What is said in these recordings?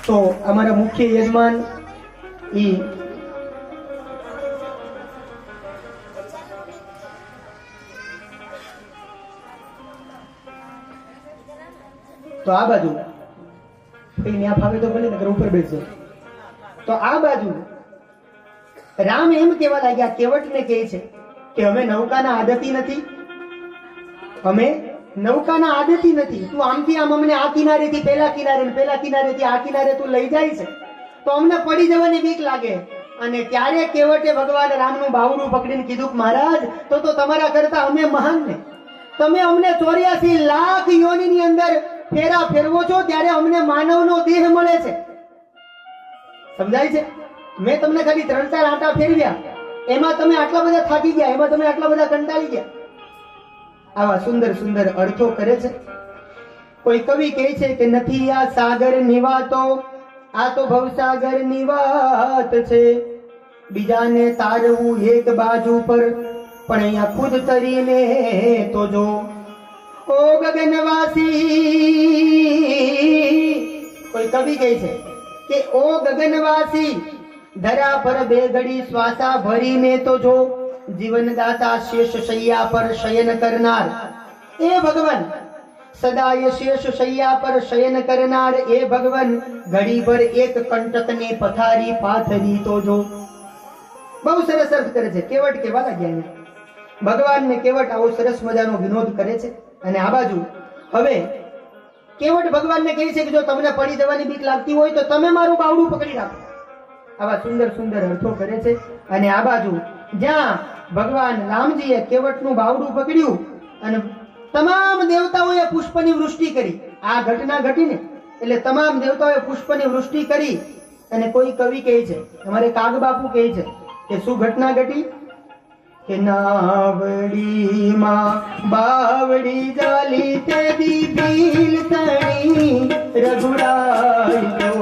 તો અમારા મુખ્ય યજમાન ઈ તો આ બાજુ ત્યાં ફાવે તો ભલે નગર ઉપર બેસજો. તો આ બાજુ રામ એમ કેવા લાગ્યા, કેવટને કહે છે કે અમે નૌકાના આદતી નથી, અમે નૌકાના આદતી નથી. તું આમથી આમ અમને આ કિનારેથી પેલા કિનારે, પેલા કિનારેથી આ કિનારે તું લઈ જાય છે તો અમને પડી જવાની બીક લાગે. અને ત્યારે કેવટે ભગવાન રામનું બાવડું પકડીને કીધું કે મહારાજ તો તમારા કરતા અમે મહાન ને, તમે અમને 84 લાખ યોનિની અંદર ફેરા ફેરવો છો ત્યારે અમને માનવનો દેહ મળે છે. સમજાય છે? મેં તમને ખાલી 3-4 આંટા ફેરવ્યા, એમાં તમે આટલા બધા થાકી ગયા, એમાં તમે આટલા બધા કંટાળી ગયા. આવા સુંદર સુંદર અર્થો કરે છે. કોઈ કવિ કહે છે કે નથી આ સાગર ની વાતો, આ તો ભવસાગર ની વાત છે. બીજાને તારવું એક બાજુ પર, પણ અહીંયા ખુદ તરીને તો જો. ઓ ગગનવાસી, કોઈ કવિ કહે છે કે ઓ ગગનવાસી, ધરા પર બે ઘડી શ્વાસા ભરીને તો જો. જીવનદાતા શેષ શૈયા પર શયન કરનાર એ ભગવાન, સદાય શેષ શૈયા પર શયન કરનાર એ ભગવાન, ઘડી ભર એક કંટકની પથારી પાથરી તો જો. બહુ સરસ અર્થ કરે છે. કેવટ કેવા લાગ્યા ભગવાનને. કેવટ આવો સરસ મજાનો વિનોદ કરે છે. અને આ બાજુ હવે કેવટ ભગવાનને કહે છે કે જો તમને પડી જવાની બીક લાગતી હોય તો તમે મારું બાવડું પકડી રાખો. આવા સુંદર સુંદર અર્થો કરે છે. અને આ બાજુ જ્યાં ભગવાન રામજીએ કેવટનું બાવડું પકડ્યું અને તમામ દેવતાઓએ પુષ્પની વૃષ્ટિ કરી. આ ઘટના ઘટીને એટલે તમામ દેવતાઓએ પુષ્પની વૃષ્ટિ કરી. અને કોઈ કવિ કહે છે, અમારે કાગ બાપુ કહે છે કે શું ઘટના ઘટી? કે નાવડીમાં બાવડી જાલી તે દી ભીલ તણી રઘુરાય તો.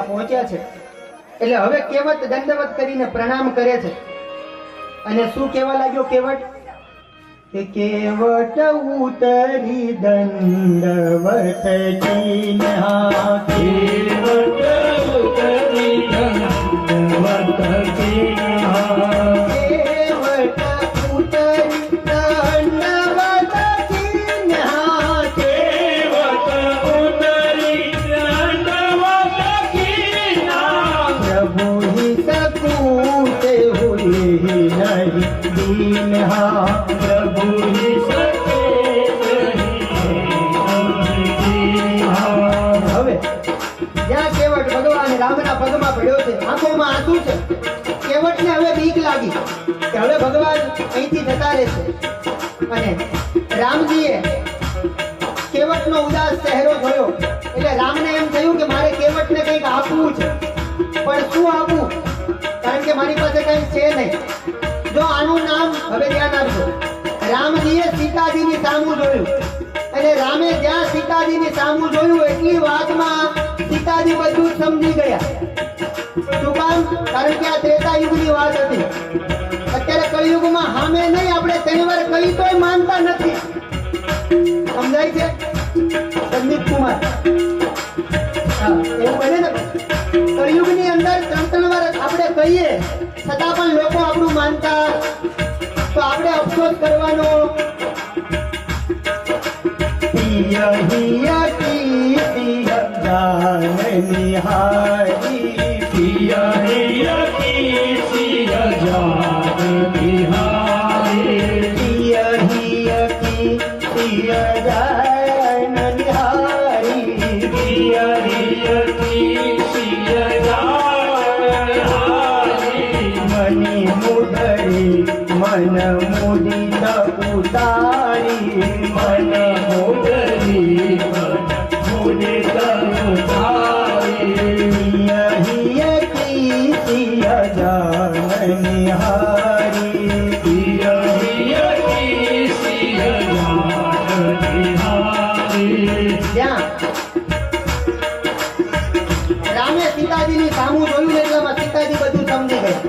પહોંચ્યા છે એટલે હવે કેવટ દંડવત કરીને પ્રણામ કરે છે. અને શું કહેવા લાગ્યો કેવટ? કે કેવટ ઉતરી દંડવત કરીને, હા કેવટ ઉતરી દંડવત કરીને, હા કેવટ ઉતરી દંડવત કરીને, હા કેવટ ઉતરી प्रभु ही सकूते हुए नहीं दीन, हाँ प्रभु ही सकूते હવે જ્યાં કેવટ ભગવાન રામના પગમાં પડ્યો છે, આંખોમાં આંસુ છે. કેવટને હવે બીક લાગી કે હવે ભગવાન અહીંથી જતા રહેશે. અને રામજીએ કેવટનો ઉદાસ ચહેરો જોયો એટલે રામને એમ થયું કે મારે કેવટને કંઈક આપવું છે. પણ શું આપું? કારણ કે મારી પાસે કઈ છે નહીં. જો આનું નામ, હવે ધ્યાન આપજો, રામજીએ સીતાજીની સામું જોયું અને રામે જ્યાં સીતાજીની સામું જોયું એટલી વાતમાં સીતાજી બધું સમજી ગયા. શું કામ? કારણ કે આ ત્રેતા યુગની વાત હતી. અત્યારે કળિયુગમાં હામે નહીં, આપણે તહેવાર કહી તોય માનતા નથી. સમજાય છે? સંદીપ કુમાર, હા એવું બને ને. કળિયુગની અંદર 3 વાર આપણે કહીએ છતાં પણ લોકો આપણું માનતા, તો આપણે અફસોસ કરવાનો. પિય હિય કીર્તિય જાન નિહારી, પિય હિય કીર્તિય જાન નિહારી, પિય હિય કીર્તિય જાન નિહારી, પિય હિય કીર્તિય જાન નિહારી. મની મુદરી મન મુદિત ઉતારી, મન મોદરી મન મુદિત ઉતારી. પિય હિય કીર્તિય જાન નિહારી. પિય હિય કીર્તિય જાન નિહારી. ત્યાં રામે સીતાજીની સામું જોયું ને એટલામાં સીતાજી બધું સમજી ગયા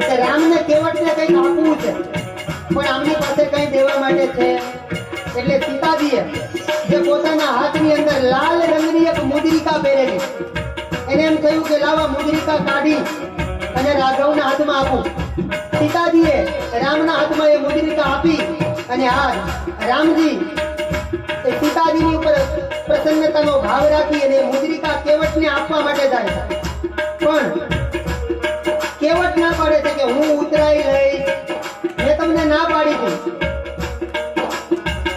કે રામને કેવટને કંઈક આપવું છે, પણ આમની પાસે કંઈ દેવા માટે છે. એટલે સીતાજીએ જે પોતાના હાથની અંદર લાલ રંગની એક મુદ્રિકા પહેરેલી, એને એમ થયું કે લાવા મુદ્રિકા કાઢી અને રાઘવના હાથમાં આપું. સીતાજીએ રામના હાથમાં એ મુદ્રિકા આપી અને આ રામજી એ સીતાજીની ઉપર પ્રસન્નતાનો ભાવ રાખી અને મુદ્રિકા કેવટને આપવા માટે જાય છે. પણ કેવટ ના પાડે છે કે હું ઉતરાઈ લઈશ, મેં તમને ના પાડી હતી.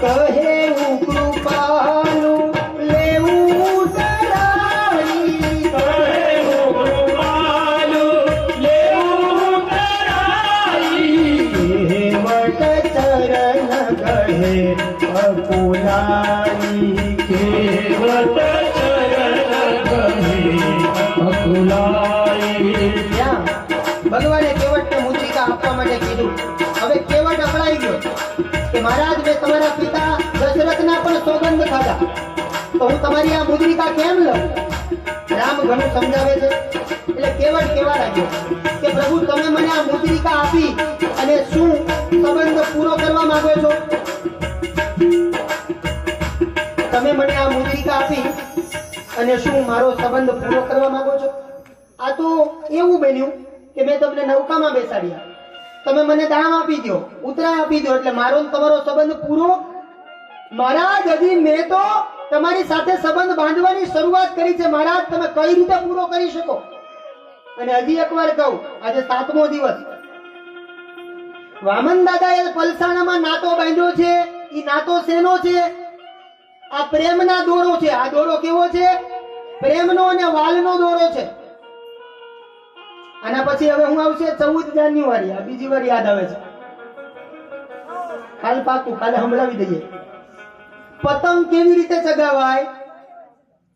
કહે હું કૃપાલુ લેવું ઉતરાઈ, કહે હું કૃપાલુ લેવું કરાઈ. કેવટ ચરણ કહે અકુલાઈ, કેવટ ચરણ કહે અકુલાઈ. ત્યાં ભગવાને કેવટને મુદ્રિકા આપવા માટે કીધું. હવે કેવટ અકળાઈ ગયો કે મહારાજ મેં તમારા પિતા દશરથના પણ સોગંદ ખાધા, તો હું તમારી આ મુદ્રિકા કેમ લઉં? રામ ઘણું સમજાવે છે. એટલે કેવટ કેવા લાગ્યો કે પ્રભુ તમે મને આ મુદ્રિકા આપી અને શું સંબંધ પૂરો કરવા માંગો છો? તમે મને આ મુદ્રિકા આપી અને શું મારો સંબંધ પૂરો કરવા માંગો છો? આ તો એવું બન્યું કે મેં તમને નૌકામાં બેસાડ્યા, તમે મને દામ આપી દો, ઉતરાય આપી દો, એટલે મારો ને તમારો સંબંધ પૂરો. મહારાજ હજી મેં તો તમારી સાથે સંબંધ બાંધવાની શરૂઆત કરી છે મહારાજ, તમે કઈ રીતે પૂરો કરી શકો? અને હજી એકવાર કહું, આજે 7મો દિવસ વામન દાદાએ પલસાણામાં નાતો બાંધ્યો છે. એ નાતો શેનો છે? આ પ્રેમના દોરો છે. આ દોરો કેવો છે? પ્રેમનો અને વાલનો દોરો છે. આના પછી હવે હું આવશે 14 જાન્યુઆરી. આ બીજી વાર યાદ આવે છે. કાલ પાકું, કાલે સંભળાવી દઈએ. પતંગ કેવી રીતે ચગાવાય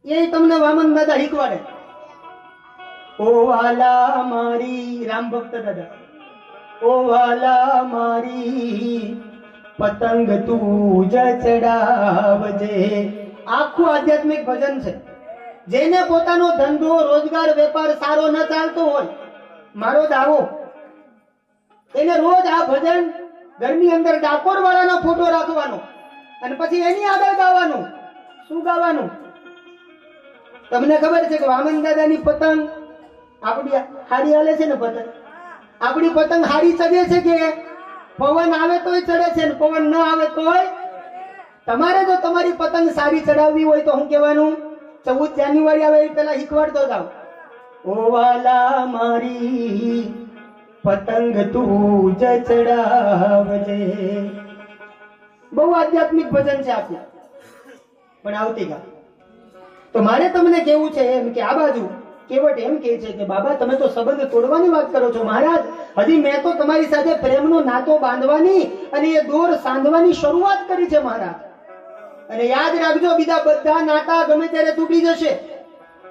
એ તમને વામન દાદા શીખવાડે. ઓ વાલા મારી, રામ ભક્ત દાદા, ઓ વાલા મારી પતંગ તું જ ચડાવજે. આખું આધ્યાત્મિક ભજન છે. જેને પોતાનો ધંધો રોજગાર વેપાર સારો ન ચાલતો હોય, મારો દાવો, એને રોજ આ ભજન ઘરની અંદર ડાકોર વાળાનો ફોટો રાખવાનો અને પછી એની આગળ ગાવાનું. શું ગાવાનું? તમને ખબર છે કે વામન દાદાની પતંગ આપણી હારી હાલે છે ને? પતંગ આપણી પતંગ હારી ચડે છે કે પવન આવે તોય ચડે છે ને પવન ન આવે તોય? તમારે જો તમારી પતંગ સારી ચડાવવી હોય તો શું કહેવાનું? 14 જાન્યુઆરી આવે એ પેલા શીખવાડતો જાવ. ઓ વાલા મારી પતંગ તું જ ચડાવજે. બહુ આધ્યાત્મિક ભજન છે આપણું. પણ આવતીકાલ તો મારે તમને કેવું છે એમ કે આ બાજુ કેવટ એમ કહે છે કે બાબા તમે તો સંબંધ તોડવાની વાત કરો છો મહારાજ, હજી મેં તો તમારી સાથે પ્રેમનો નાતો બાંધવાની અને એ દોર સાંધવાની શરૂઆત કરી છે મહારાજ. અને યાદ રાખજો, બીજા બધા નાતા ગમે ત્યારે તૂટી જશે,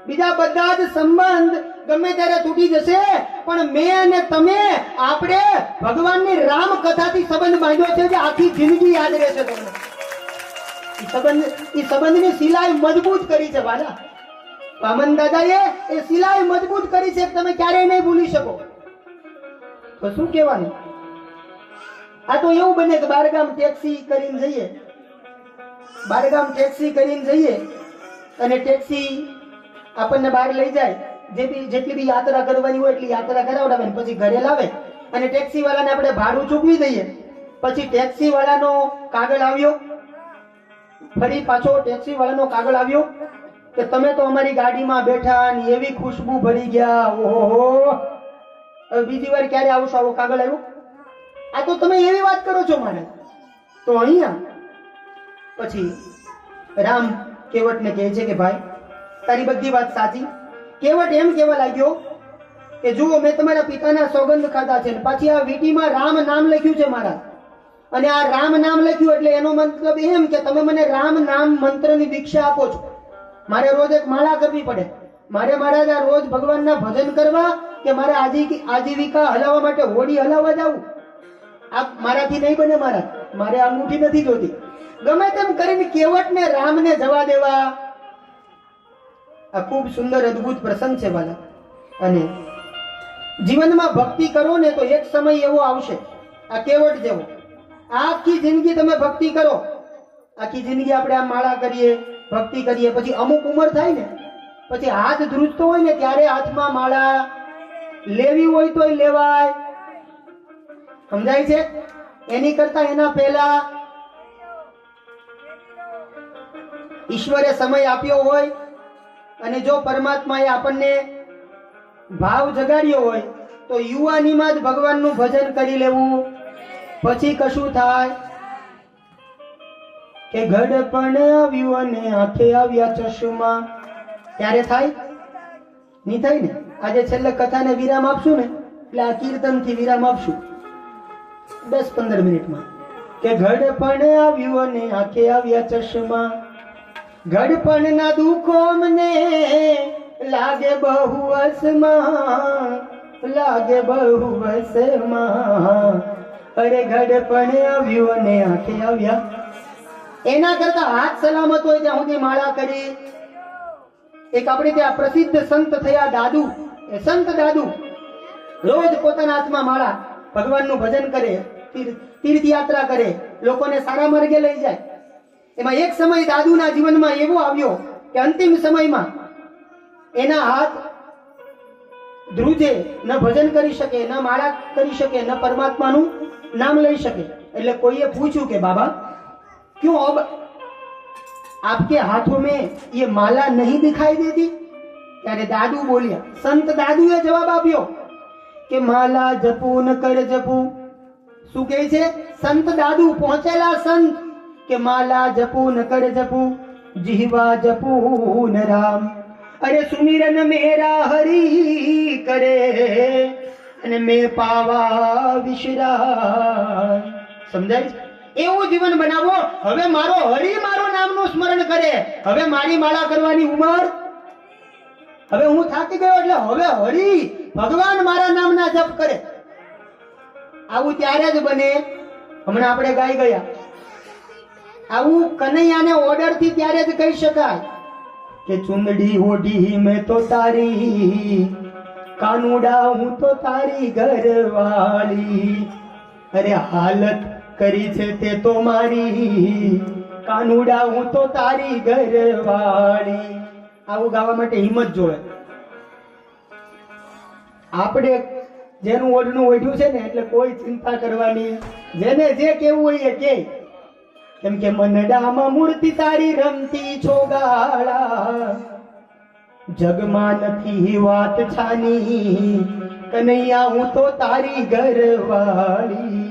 બીજા બધા જ સંબંધ ગમે ત્યારે તૂટી જશે, પણ મેં અને તમે આપણે ભગવાનની રામ કથાથી સંબંધ બાંધ્યો છે જે આખી જિંદગી યાદ રહેશે તમને. એ સંબંધની સિલાઈ મજબૂત કરી છે વાલા. વામન દાદાએ એ સિલાઈ મજબૂત કરી છે તમે ક્યારેય નહીં ભૂલી શકો. તો શું કહેવાનું? આ તો એવું બને કે બારગામ ટેક્સી કરીને જઈએ, બારગામ ટેક્સી કરીને જઈએ અને ટેક્સી આપણને બહાર લઈ જાય જેટલી બી યાત્રા કરવાની હોય એટલી યાત્રા કરાવડાવે ને પછી ઘરે લાવે અને ટેક્સી વાળાને આપણે ભાડું ચૂકવી દઈએ. પછી ટેક્સી વાળાનો કાગળ આવ્યો, ફરી પાછો ટેક્સી વાળાનો કાગળ આવ્યો કે તમે તો અમારી ગાડીમાં બેઠા ને એવી ખુશ્બુ ભરી ગયા, ઓહો, હવે બીજી વાર ક્યારે આવશો? આવો કાગળ આવ્યો? આ તો તમે એવી વાત કરો છો મારે. તો અહીંયા પછી રામ કેવટને કહે છે કે ભાઈ તારી બધી વાત સાચી. કેવટ એમ કહેવા લાગ્યો કે જુઓ મેં તમારા પિતાના સોગંદ ખાધા છે, પાછી આ વીટીમાં રામ નામ લખ્યું છે મારા, અને આ રામ નામ લખ્યું એટલે એનો મતલબ એમ કે તમે મને રામ નામ મંત્રની દીક્ષા આપો છો. મારે રોજ એક માળા કરવી પડે, મારે મહારાજ આ રોજ ભગવાનના ભજન કરવા કે મારે આજીવિકા હલાવવા માટે હોડી હલાવવા જવું? આ મારાથી નહીં બને મહારાજ, મારે આ અંગૂઠી નથી જોતી. ગમે તેમ કરીને કેવટને રામને જવા દેવા. આ ખૂબ સુંદર અદ્ભુત પ્રસંગ છે વાલા. અને જીવનમાં ભક્તિ કરો ને તો એક સમય એવો આવશે આ કેવટ જેવો, આખી જિંદગી તમે ભક્તિ કરો, આખી જિંદગી આપણે આ માળા કરીએ, ભક્તિ કરીએ, પછી અમુક ઉંમર થાય ને પછી હાથ ધ્રુજતો હોય ને ત્યારે હાથમાં માળા લેવી હોય તો લેવાય. સમજાય છે? એની કરતા એના પહેલા ઈશ્વરે સમય આપ્યો હોય અને જો પરમાત્માએ આપણને ભાવ જગાડ્યો હોય તો યુવાનીમાં જ ભગવાનનું ભજન કરી લેવું. પછી કશું થાય કે ઘડપણ આવ્યું અને આંખે આવ્યા ચશ્મા, ત્યારે થાય? નહીં થાય ને. આજે છેલ્લે કથાને વિરામ આપશું ને એટલે આ કીર્તનથી વિરામ આપશું 10-15 મિનિટમાં કે ઘડપણ આવ્યું અને આંખે આવ્યા ચશ્મા, ઘડપણના દુઃખો મને લાગે બહુ વસમાં, લાગે બહુ વસમાં, અરે ઘડપણ આવ્યું અને આંખે આવ્યા. એના કરતા હાથ સલામત હોય ત્યાં સુધી માળા કરી. એક આપણે ત્યાં પ્રસિદ્ધ સંત થયા દાદુ, એ સંત દાદુ રોજ પોતાના હાથમાં માળા, ભગવાનનું ભજન કરે, તીર્થયાત્રા કરે, લોકોને સારા માર્ગે લઈ જાય. એમાં એક સમય દાદુના જીવનમાં એવો આવ્યો કે અંતિમ સમયમાં એના હાથ ધ્રુજે, ન ભજન કરી શકે, ન માળા કરી શકે, ન પરમાત્માનું નામ લઈ શકે. એટલે કોઈએ પૂછ્યું કે બાબા क्यों अब आपके हाथों में ये माला नहीं दिखाई देती? ત્યારે દાદુ બોલ્યા, સંત દાદુએ જવાબ આપ્યો કે માલા જપું ન કર જપું. શું કહે છે સંત દાદુ? પહોંચેલા સંત કે માલા જપું ન કર જપું, જીવા જપું ન રામ. અરે સુમિરન મેરા હરી કરે અને મેં પાવા વિશ્રામ. સમજાય છે? એવું જીવન બનાવો. હવે મારો હરી મારો નામનું સ્મરણ કરે. હવે મારી માળા કરવાની ઉંમર, હવે હું થાકી ગયો એટલે હવે હરી ભગવાન મારા નામના જપ કરે. આવું ત્યારે જ બને. હમણાં આપણે ગાઈ ગયા, આવું કનૈયાને ઓર્ડર થી ત્યારે જ કહી શકાય કે ચુંદડી ઓઢી મેં તો તારી, કાનુડા હું તો તારી ઘરવાળી, અરે હાલત કરી છે તે તો મારી, કાનુડા હું તો તારી ઘરવાળી. આવું ગાવા માટે હિંમત જોવે. આપણે જેનું ઓઢનું ઓઢ્યું છે ને એટલે કોઈ ચિંતા કરવાની, જેને જે કેવું હોય એ કે. કેમ કે મનડામાં મૂર્તિ તારી રમતી છો ગાળા, જગમાં નથી વાત છાની, કનૈયા હું તો તારી ઘરવાળી.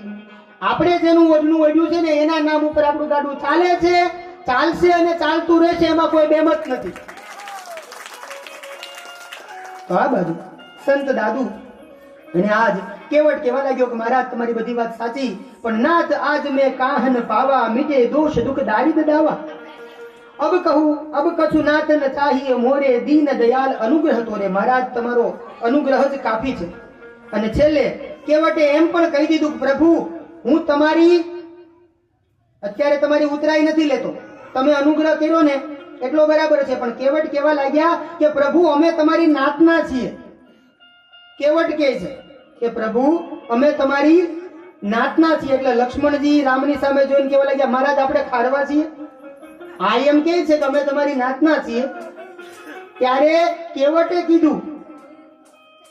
આપણે જેનું ઓઢનું ઓઢ્યું છે ને એના નામ ઉપર આપણું ગાડું ચાલે છે, ચાલશે અને ચાલતું રહેશે, એમાં કોઈ બેમત નથી. તો આ બાજુ સંત દાદુ અને આજ કેવટ કહેવા લાગ્યો કે મહારાજ તમારી બધી વાત સાચી, પણ નાથ આજ મેં કાહન પાવા, મીટે દોષ દુઃખ દારિદ દાવા. અબ કહું અબ કછું નાથ ન ચાહીએ મોરે, દીન દયાલ અનુગ્રહ તોરે. મહારાજ તમારો અનુગ્રહ જ કાફી છે. અને છેલ્લે કેવટે એમ પણ કહી દીધું કે પ્રભુ હું તમારી અત્યારે તમારી ઉતરાઈ નથી લેતો, તમે અનુગ્રહ કર્યો ને એટલો બરાબર છે. પણ કેવટ કહેવા લાગ્યા કે પ્રભુ અમે તમારી નાતના છીએ. કેવટ કહે છે કે પ્રભુ અમે તમારી નાતના છીએ. એટલે લક્ષ્મણજી રામની સામે જોઈને કહેવા લાગ્યા મહારાજ આપણે ખારવા છીએ. આ એમ કહે છે કે અમે તમારી નાતના છીએ. ત્યારે કેવટે કીધું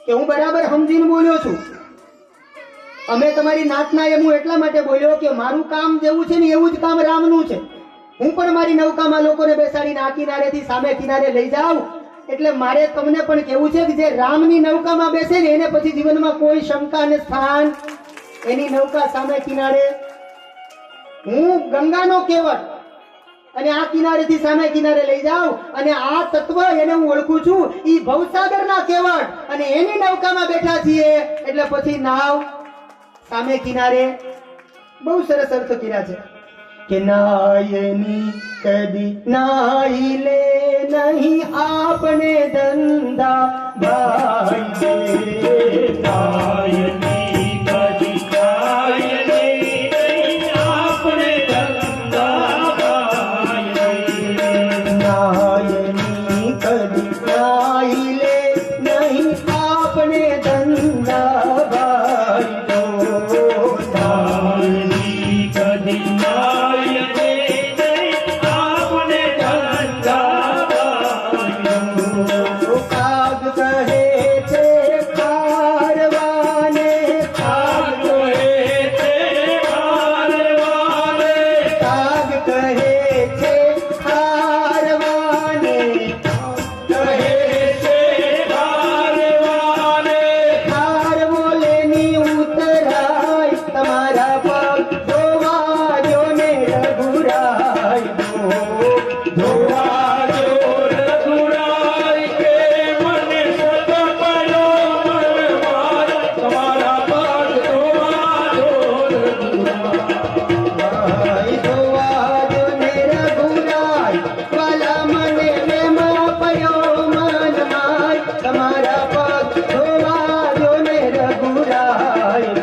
કે હું બરાબર સમજીને બોલ્યો છું. અમે તમારી નાતના એમ હું એટલા માટે બોલ્યો કે મારું કામ જેવું છે ને એવું જ કામ રામનું છે. હું પણ મારી નૌકામાં લોકોને બેસાડીને આ કિનારેથી સામે કિનારે લઈ જાઉં. એટલે મારે તમને પણ કહેવું છે કે જે રામની નૌકામાં બેસે ને એને પછી જીવનમાં કોઈ શંકા ને સ્થાન, એની નૌકા સામે કિનારે. હું ગંગાનો કેવટ અને આ કિનારેથી સામે કિનારે લઈ જાઉં અને આ તત્વ એને હું ઓળખું છું, ઈ ભવસાગરના કેવટ અને એની નૌકામાં બેઠા છીએ એટલે પછી નાવ સામે કિનારે. બહુ સરસ અર્થ કર્યા છે કે નાયની કદી નાઈ લે નહીં આપણે ધંધા ભાઈ. નાયની કદી નાય નહીં આપણે ધંધા ભાઈ. નાયની કદી નાઈ લે નહીં આપણે ધંધા ભાઈ. નાયની કદી નાય નહીં આપણે ધંધા ભાઈ. કાગ કહે છે ખારવાને, કાગ કહે છે ખારવાને, કાગ કહે છે ખારવાને, કહે છે ખારવાને. ખારવો લેની ઉતરાય તમારા પગ ધોવા જો ને રઘુરાય. ધોવા જો રઘુરાય કે મને સત પડ્યો મનમાં, તમારા પગ ધોવા જો રઘુરાય. ધોવા જો ને રઘુરાય, વાલા મને મેમાં પડ્યો મનમાં, તમારા પગ ધોવા જો ને રઘુરાય.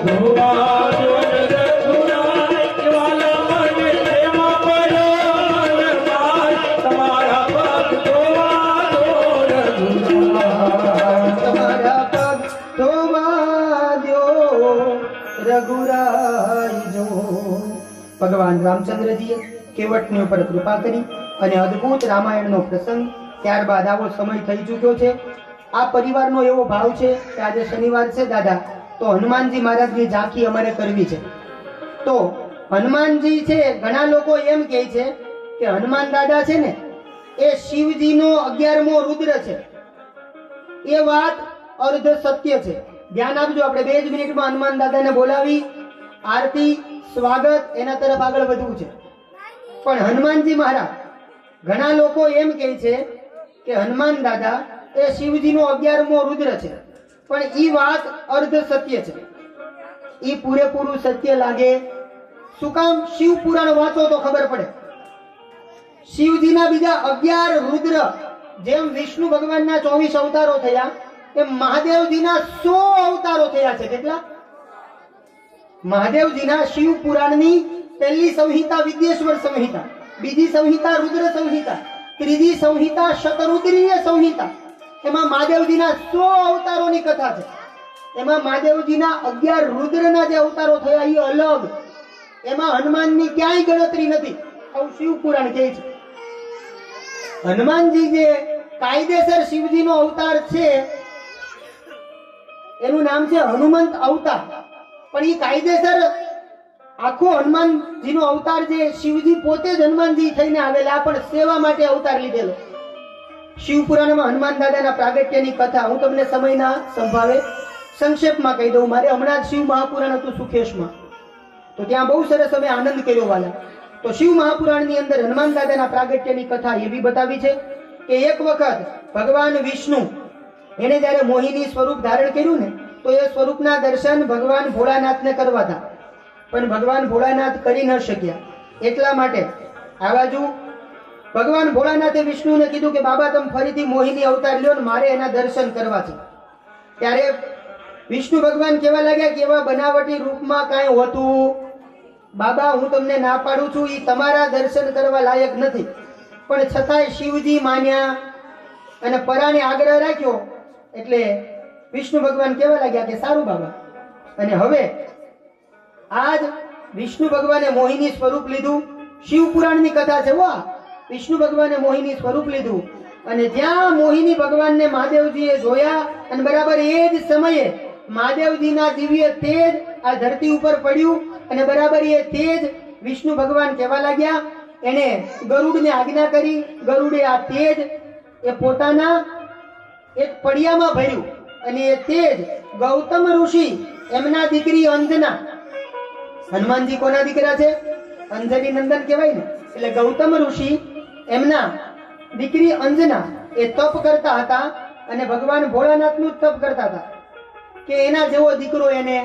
ધોવા જો રઘુરાય, વાલા મને તેમાં પડ્યો મનમાં, તમારા પગ ધોવા જો રઘુરાય. તમારા પગ ધોવા દો રઘુરાય જો. ભગવાન રામચંદ્રજીએ કેવટની ઉપર કૃપા કરી અને અદ્ભુત રામાયણનો પ્રસંગ. ત્યારબાદ આવો સમય થઈ ચૂક્યો છે. આ પરિવારનો એવો ભાવ છે કે આજે શનિવાર છે દાદા, તો હનુમાનજી મહારાજની ઝાંખી અમારે કરવી છે. તો હનુમાનજી છે, ઘણા લોકો એમ કહે છે કે હનુમાન દાદા છે ને એ શિવજીનો 11મો રુદ્ર છે. એ વાત અર્ધ સત્ય છે. ધ્યાન આપજો. આપણે 2 જ મિનિટમાં હનુમાન દાદાને બોલાવી આરતી સ્વાગત એના તરફ આગળ વધવું છે. પણ હનુમાનજી મહારાજ, ઘણા લોકો એમ કહે છે કે હનુમાન દાદા એ શિવજીનો 11મો રુદ્ર છે, પણ ઈ વાત અર્ધ સત્ય છે. ઈ પૂરેપૂરું સત્ય લાગે. શું કામ? શિવ પુરાણ વાંચો તો ખબર પડે. શિવજીના બીજા 11 રુદ્ર, જેમ વિષ્ણુ ભગવાનના 24 અવતારો થયા એમ મહાદેવજીના 100 અવતારો થયા છે. કેટલા? મહાદેવજીના શિવ પુરાણની પહેલી સંહિતા વિદ્યેશ્વર સંહિતા, બીજી સંહિતા રુદ્ર સંહિતા, ત્રીજી સંહિતા શતરુદ્રીય સંહિતા. એમાં મહાદેવજીના 100 અવતારોની કથા છે. એમાં મહાદેવજીના 11 રુદ્રના જે અવતારો થયા એ અલગ. એમાં હનુમાનની ક્યાંય ગણતરી નથી. આવું શિવ પુરાણ કહે છે. હનુમાનજી જે કાયદેસર શિવજીનો અવતાર છે એનું નામ છે હનુમંત અવતાર. પણ એ કાયદેસર આખો હનુમાનજીનો અવતાર જે શિવજી પોતે જ હનુમાનજી થઈને આવેલા, પણ સેવા માટે અવતાર લીધેલો. શિવ પુરાણમાં હનુમાન દાદાના પ્રાગટ્યની કથા હું તમને સમયના સંભાવે સંક્ષેપમાં કહી દઉં. મારે હમણાં જ શિવ મહાપુરાણ હતું સુખેશમાં, તો ત્યાં બહુ સરસ અમે આનંદ કર્યો વાલા. તો શિવ મહાપુરાણની અંદર હનુમાન દાદાના પ્રાગટ્યની કથા એવી બતાવી છે કે એક વખત ભગવાન વિષ્ણુ એને જ્યારે મોહિની સ્વરૂપ ધારણ કર્યું ને, તો એ સ્વરૂપના દર્શન ભગવાન ભોળાનાથને કરવા હતા, પણ ભગવાન ભોળાનાથ કરી ન શક્યા. એટલા માટે આ બાજુ ભગવાન ભોળાનાથે વિષ્ણુને કીધું કે બાબા તમે ફરીથી મોહિની અવતાર લ્યો ને મારે એના દર્શન કરવા છે. ત્યારે વિષ્ણુ ભગવાન કહેવા લાગ્યા કે એવા બનાવટી રૂપમાં કાંઈ હોતું બાબા, હું તમને ના પાડું છું, એ તમારા દર્શન કરવા લાયક નથી. પણ છતાંય શિવજી માન્યા અને પરાને આગ્રહ રાખ્યો. એટલે વિષ્ણુ ભગવાન કહેવા લાગ્યા કે સારું બાબા. અને હવે આજ વિષ્ણુ ભગવાને મોહિની સ્વરૂપ લીધું. શિવ પુરાણની કથા છે. વાહ! વિષ્ણુ ભગવાને મોહિની સ્વરૂપ લીધું અને જ્યાં મોહિની ભગવાનને મહાદેવજીએ જોયા અને બરાબર એ જ સમયે મહાદેવજીના દિવ્ય તેજ આ ધરતી ઉપર પડ્યું અને બરાબર એ તેજ વિષ્ણુ ભગવાન કહેવા લાગ્યા. એને ગરુડને આજ્ઞા કરી. ગરુડે આ તેજ એ પોતાના એક પડિયામાં ભર્યું અને એ તેજ ગૌતમ ઋષિ એમના દીકરી અંજના. હનુમાનજી કોના દીકરા છે? અંજની નંદન કહેવાય ને. એટલે ગૌતમ ઋષિ એમના દીકરી અંજના એ તપ કરતા હતા અને ભગવાન ભોળાનાથનું જ તપ કરતા હતા કે એના જેવો દીકરો એને.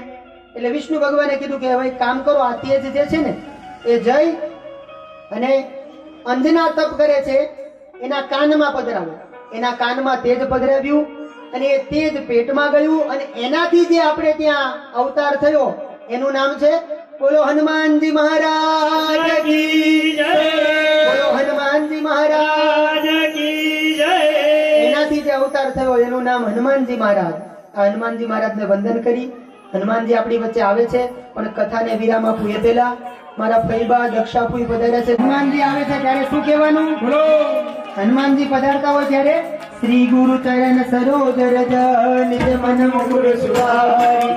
એટલે વિષ્ણુ ભગવાને કીધું કે હવે કામ કરો, આ તેજ જે છે ને એ જઈ અને અંજના તપ કરે છે એના કાનમાં પધરાવે. એના કાનમાં તેજ પધરાવ્યું અને એ તેજ પેટમાં ગયું અને એનાથી જે આપણે ત્યાં અવતાર થયો એનું નામ છે બોલો હનુમાનજી મહારાજ કી જય. બોલો હનુમાનજી મહારાજ કી જય. એનાથી જે અવતાર થયો એનું નામ હનુમાનજી મહારાજ. આ હનુમાનજી મહારાજને વંદન કરી. હનુમાનજી આપણી વચ્ચે આવે છે પણ કથાને વિરામ આપું એ પહેલા મારા ફૈબા દક્ષાફુઈ પધાર્યા છે. હનુમાનજી આવે છે ત્યારે શું કહેવાનું? બોલો. હનુમાનજી પધારતા હોય ત્યારે શ્રી ગુરુ ચરણ સરોજ રજ નિજ મન મુકુર સુવારી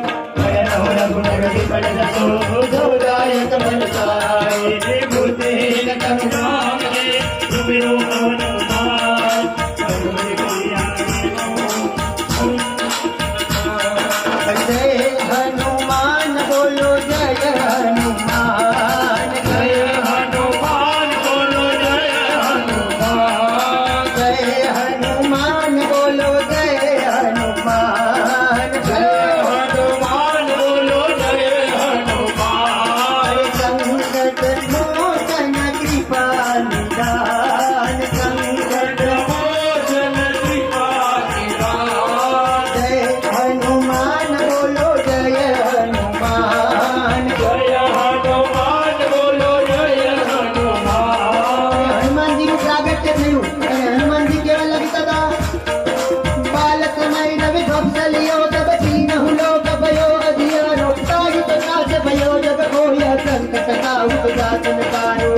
હનુમાન બોલો જય હનુમાન. જય હનુમાન બોલો જય હનુમાન. જય હનુમાન બોલો જય હનુમાન. જય હનુમાન બોલો જય હનુમાન. સંકટ મોચન કૃપા નિદાન. સંકટ મોચન કૃપા નિદાન. જય હનુમાન બોલો જય હનુમાન. જય હનુમાન બોલો જય હનુમાન. હનુમાનજીનું પ્રાગટ્ય થયું અને હનુમાનજી કેવા લાગતા હતા? બાલક મય રવિ ભક્તલિયો તબ ચીનહુ લોક ભયો અધિયારો તાયુત નાશ ભયો જગ કોય સંકટ કાહુ જાતન કાયો.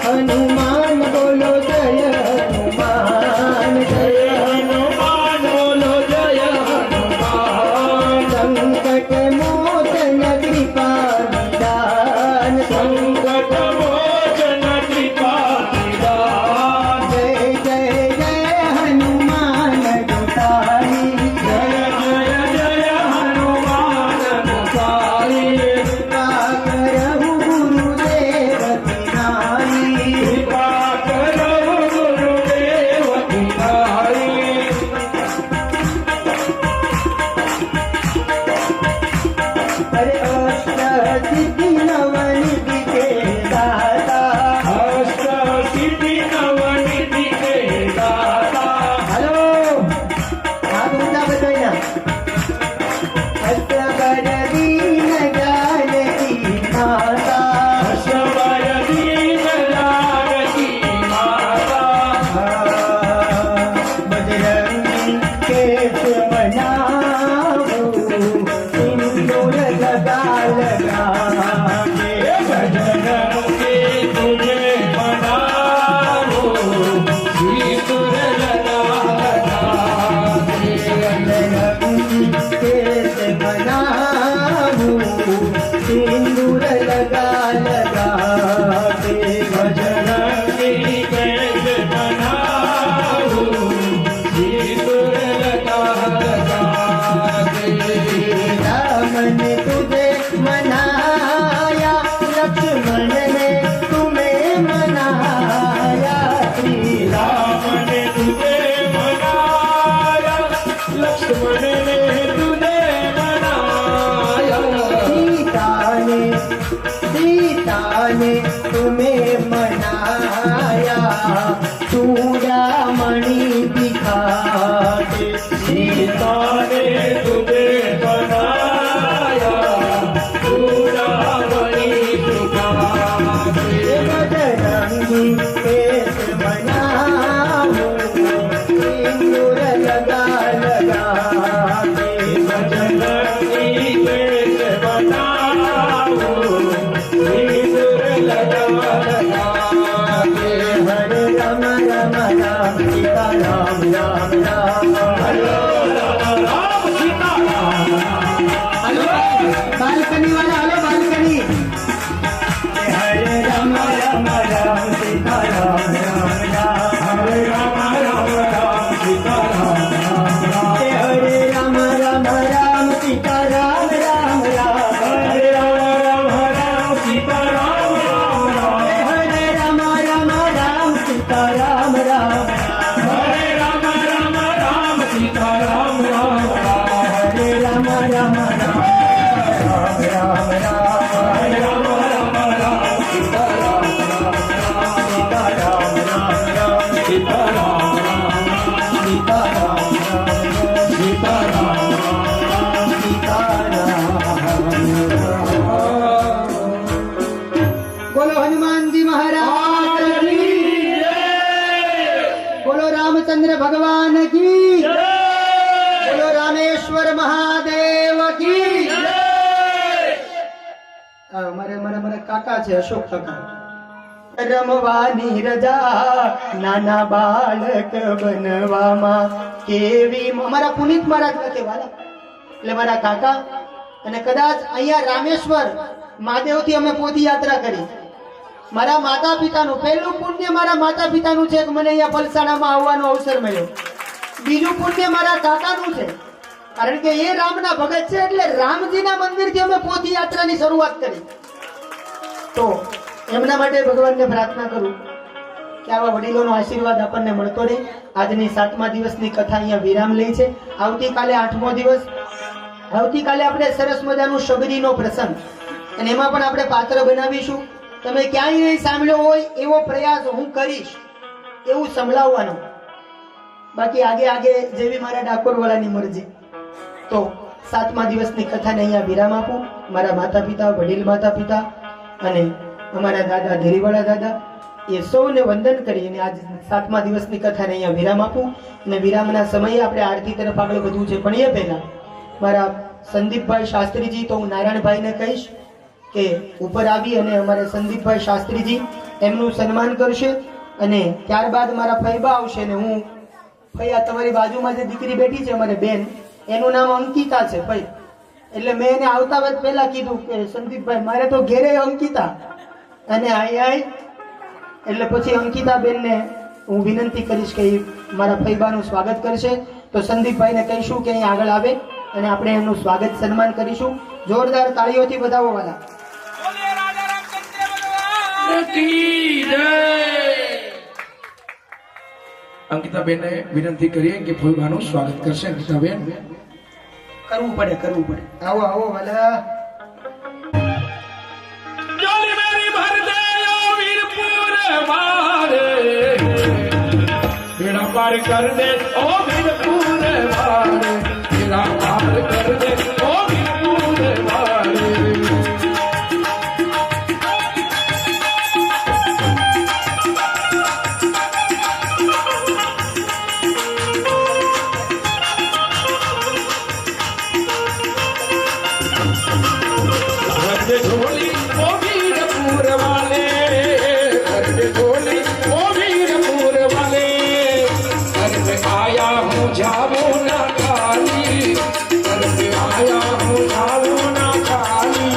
હનુમાન બોલો જય હનુમાન. જય હનુમાન બોલો જય હનુમાન. સંકટ મોચન કૃપા નિદાન. સંકટ મોચન કૃપા નિદાન. જય જય જય હનુમાન દુતારી. જય જય જય હનુમાન દુતારી. કૃપા કરહુ ગુરુદેવ તિનારી. કૃપા કરહુ ગુરુદેવ તિનારી. અરે અષ્ટ સિદ્ધિ નવનિધિ કે દાતા. અષ્ટ સિદ્ધિ નવનિધિ કે દાતા. હાલો હાથ ઊંચા બધાયના. અષ્ટબર દીન જાનકી માતા. અષ્ટબર દીન જાનકી માતા. બજરંગી કેસ બનાવું સિંદૂર લગા લગા કે. બજરંગી તુજે બનાવું સિંદૂર લગા લગા કે. બજરંગી કેસ બનાવું સિંદૂર લગા લગા કે. બજરંગી કેસ બનાવું સિંદૂર લગા લગા કે. રામ ને તુझे મનાયા લક્ષ્મણ ને તુમે મનાયા. શ્રી રામ ને તુझे મનાયા લક્ષ્મણ ને તુझे મનાયા. સીતાને તુમે મનાયા. ચૂડામણી દિખાતે. સીતાને તુझे મનાયા. ચૂડામણી દિખાતે. બજરંગી કેસ બનાવું સિંદૂર લગા મારા કાકા છે અશોક કાકા. રમવાની રજા નાના બાળક બનવામાં કેવી અમારા પુનિત મહારાજ લખે વાલા. એટલે મારા કાકા અને કદાચ અહીંયા રામેશ્વર મહાદેવથી અમે પોદયાત્રા કરી. મારા માતા પિતાનું પહેલું પુણ્ય મારા માતા પિતાનું છે કે મને અહીંયા પલસાણામાં આવવાનો અવસર મળ્યો. બીજું પુણ્ય મારા કાકાનું છે, કારણ કે એ રામના ભગત છે. એટલે રામજીના મંદિરથી અમે પોદયાત્રાની શરૂઆત કરી. તો એમના માટે ભગવાનને પ્રાર્થના કરું કે આવા વડીલોનો આશીર્વાદ આપણને મળતો રહે. આજની 7મા દિવસની કથા અહીંયા વિરામ લે છે. આવતીકાલે 8મો દિવસ. આવતીકાલે આપણે સરસ મજાનું શબરીનો પ્રસંગ, અને એમાં પણ આપણે પાત્ર બનાવીશું. તમે ક્યાંય નહીં સાંભળ્યો હોય એવો પ્રયાસ હું કરીશ એવું સંભળાવવાનો. બાકી આગે જેવી મારા ડાકોર વાળાની મરજી. તો 7મા દિવસની કથાને અહીંયા વિરામ આપું. મારા માતા પિતા, વડીલ માતા પિતા અને અમારા દાદા ધીરીવાળા દાદા એ સૌને વંદન કરી અને આજ 7મા દિવસની કથાને અહીંયા વિરામ આપું. અને વિરામના સમયે આપણે આરતી તરફ આગળ વધવું છે, પણ એ પહેલા મારા સંદીપભાઈ શાસ્ત્રીજી, તો હું નારાયણભાઈને કહીશ કે ઉપર આવી અને અમારે સંદીપભાઈ શાસ્ત્રીજી એમનું સન્માન કરશે. અને ત્યારબાદ મારા ફૈબા આવશે ને હું ફૈયા તમારી બાજુમાં જે દીકરી બેઠી છે અમારે બેન, એનું નામ અંકિતા છે ભાઈ. એટલે મેં એને આવતા વખત પહેલા કીધું કે સંદીપભાઈ મારે તો ઘેરે અંકિતા અને આઈ એટલે પછી અંકિતા બેનને હું વિનંતી કરીશ કે મારા ફૈબાનું સ્વાગત કરશે. તો સંદીપભાઈને કહીશું કે અહીં આગળ આવે અને આપણે એમનું સ્વાગત સન્માન કરીશું. જોરદાર તાળીઓથી વધાવો વાલા. અંકિતાબેનને વિનંતી કરીએ કે ફોઈબાનું સ્વાગત કરશે. અંકિતાબેન કરવું પડે. આવો વાલા. જોલી મેરી ભર દે ઓ વીરપુર મારે, બેડા પાર કર દે ઓ વીરપુર મારે, બેડા પાર કર દે ઓ વીરપુર મારે. झोली ओ वीरपुर वाले, घर पे झोली ओ वीरपुर वाले, घर पे आया हूँ जाओ ना खाली, घर पे आया हूँ जाओ ना खाली.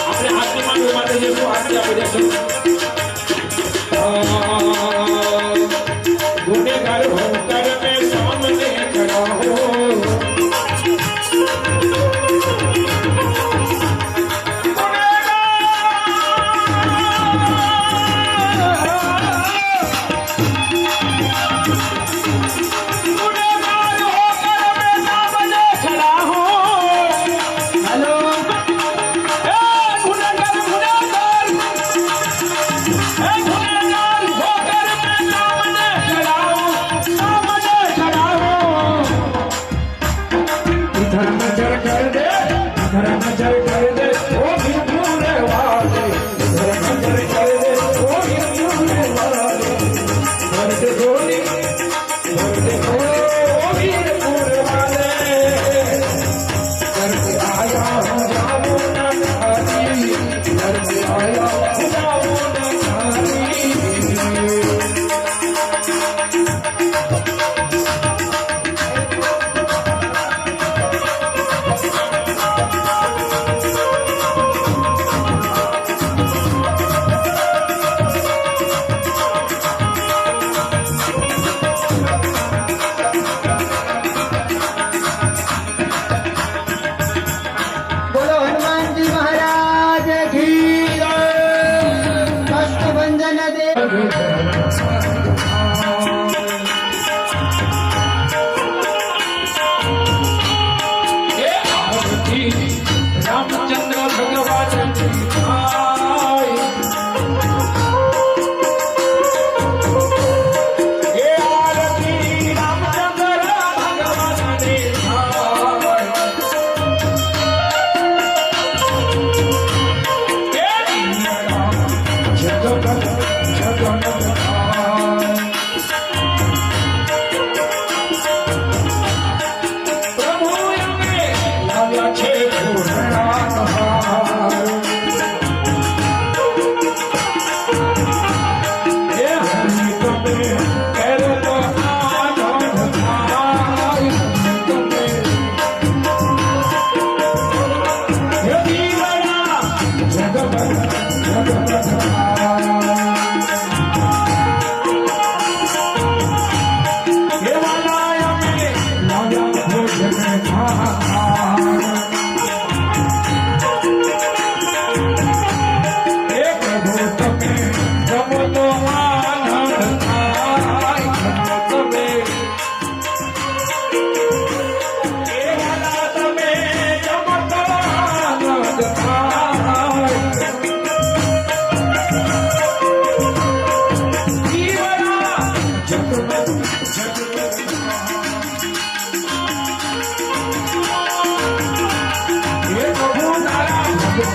આપણે આરતી માંડવી માટે જઈશું. આરતી આપી દેશું. गुनेगार होकर मैं सामने खड़ा हूँ,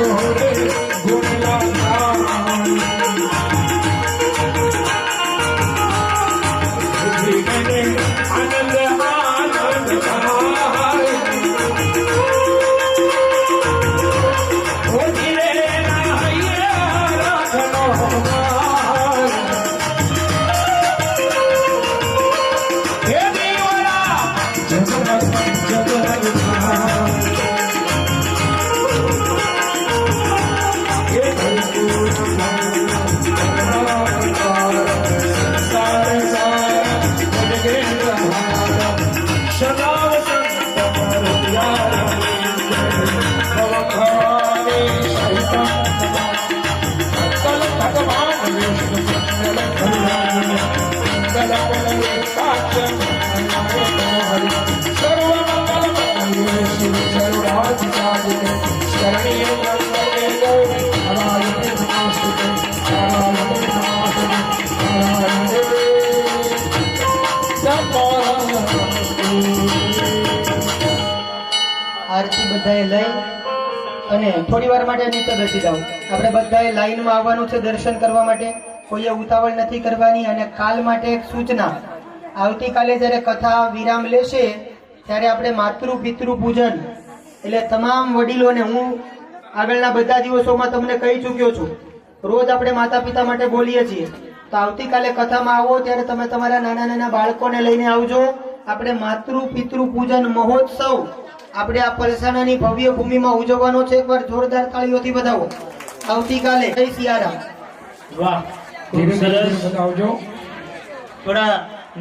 સોરે ગુણલા ગાન જીવને આનંદ આનંદ થાય ઓ ધીરે ના હૈયા રાખનો માર હે દેવરા જગત આરતી બધાએ લઈ અને થોડી વાર માટે નીચે બેસી જાઓ. આપણે બધાએ લાઈનમાં આવવાનું છે દર્શન કરવા માટે. કોઈએ ઉતાવળ નથી કરવાની. અને કાલ માટે એક સૂચના, આવતીકાલે જ્યારે કથા વિરામ લેશે ત્યારે આપણે માતૃ પિતૃ પૂજન એટલે તમામ વડીલોને, હું આગળના બધા દિવસોમાં તમને કહી ચૂક્યો છું, રોજ આપણે માતા પિતા માટે બોલીએ છીએ. તો આવતીકાલે કથામાં આવો ત્યારે તમે તમારા નાના નાના બાળકોને લઈને આવજો. આપણે માતૃ પિતૃ પૂજન મહોત્સવ આપણે આ પલસાણાની ભવ્ય ભૂમિમાં ઉજવવાનો છે. એકવાર જોરદાર તાળીઓથી વધાવો. આવતીકાલે જય સિયારામ. વાહ, ખૂબ સરસ. આવજો. થોડા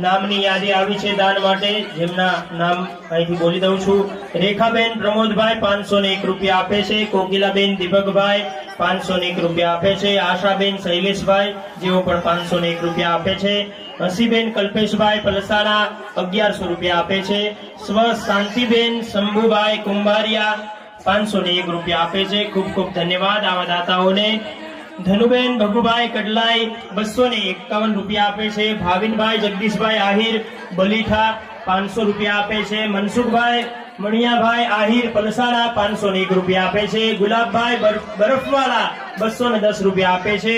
નામની યાદી આવી છે દાન માટે, જેમના નામ અહીંથી બોલી દઉં છું. રેખાબેન પ્રમોદભાઈ 501 રૂપિયા આપે છે. કોકિલાબેન દીપકભાઈ 501 રૂપિયા આપે છે. આશાબેન શૈલેષભાઈ જેઓ પણ 501 રૂપિયા આપે છે. હસીબેન કલ્પેશભાઈ પલસાણા 1100 રૂપિયા આપે છે. સ્વ શાંતિબેન શંભુભાઈ કુંભારિયા 501 રૂપિયા આપે છે. ખૂબ ખૂબ ધન્યવાદ આવા દાતાઓને. ધનુબેન ભગુભાઈ કડલાઈ 251 રૂપિયા આપે છે. ભાવિનભાઈ જગદીશભાઈ આહિર બલીઠા 500 રૂપિયા આપે છે. મનસુખભાઈ મણિયાભાઈ આહિર પલસાણા 501 રૂપિયા આપે છે. ગુલાબભાઈ બરફવાલા 210 રૂપિયા આપે છે.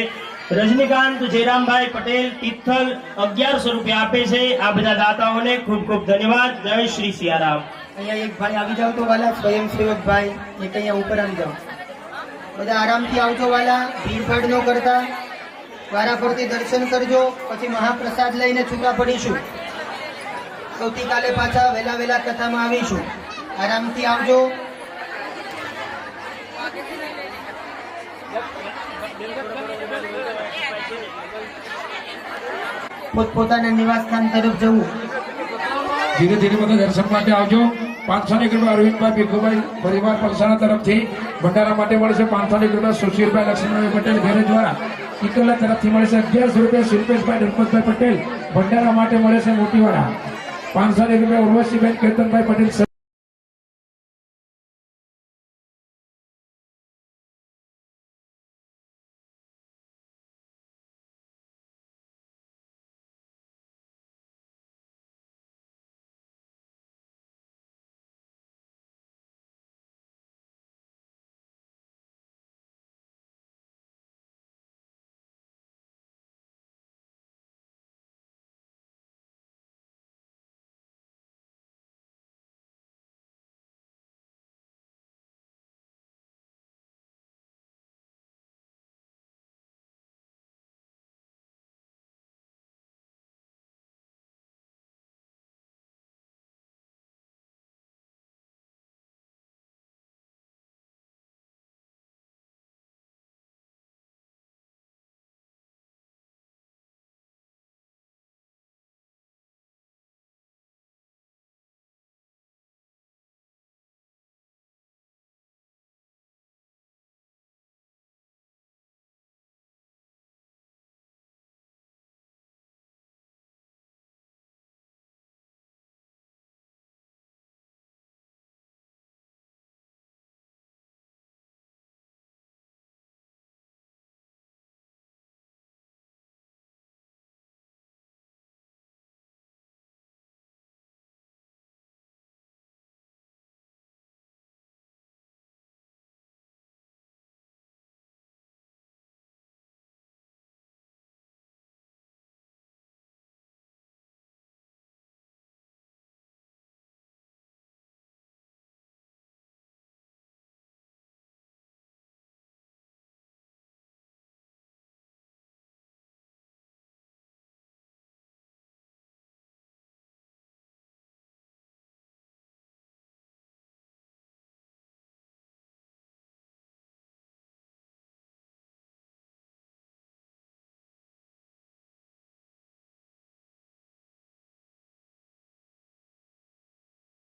રજનીકાંત જયરામભાઈ પટેલ તિથલ 1100 રૂપિયા આપે છે. આ બધા દાતાઓને ખૂબ ખૂબ ધન્યવાદ. જય શ્રી સિયારામ. અહીંયા એક ભાઈ આવી જાવ તો વાલા, સ્વયંસેવક ભાઈ એક અહીંયા ઉપર આવી જાઓ. બધા આરામથી આવજો વાલા, ભીડભાડ ન કરતા. વારા ફરતી દર્શન કરજો, પછી મહાપ્રસાદ લઈને છૂટા પડીશું. આવતીકાલે પાછા વહેલા વહેલા કથામાં આવીશું. આરામથી આવજો. પોતપોતાના નિવાસ સ્થાન તરફ જવું. ધીરે ધીરે બધા દર્શન માટે આવજો. 501 રૂપિયા અરવિંદભાઈ ભીખુભાઈ પરિવાર પલસાણા તરફથી ભંડારા માટે મળશે. 501 રૂપિયા સુશીલભાઈ લક્ષ્મણભાઈ પટેલ ઘેરે દ્વારા ઇકોલા તરફથી મળે છે. 1100 રૂપિયા શિલ્પેશભાઈ ગણપતભાઈ પટેલ ભંડારા માટે મળે છે મોટીવાડા. 501 રૂપિયા ઉર્વશીબેન કેતનભાઈ પટેલ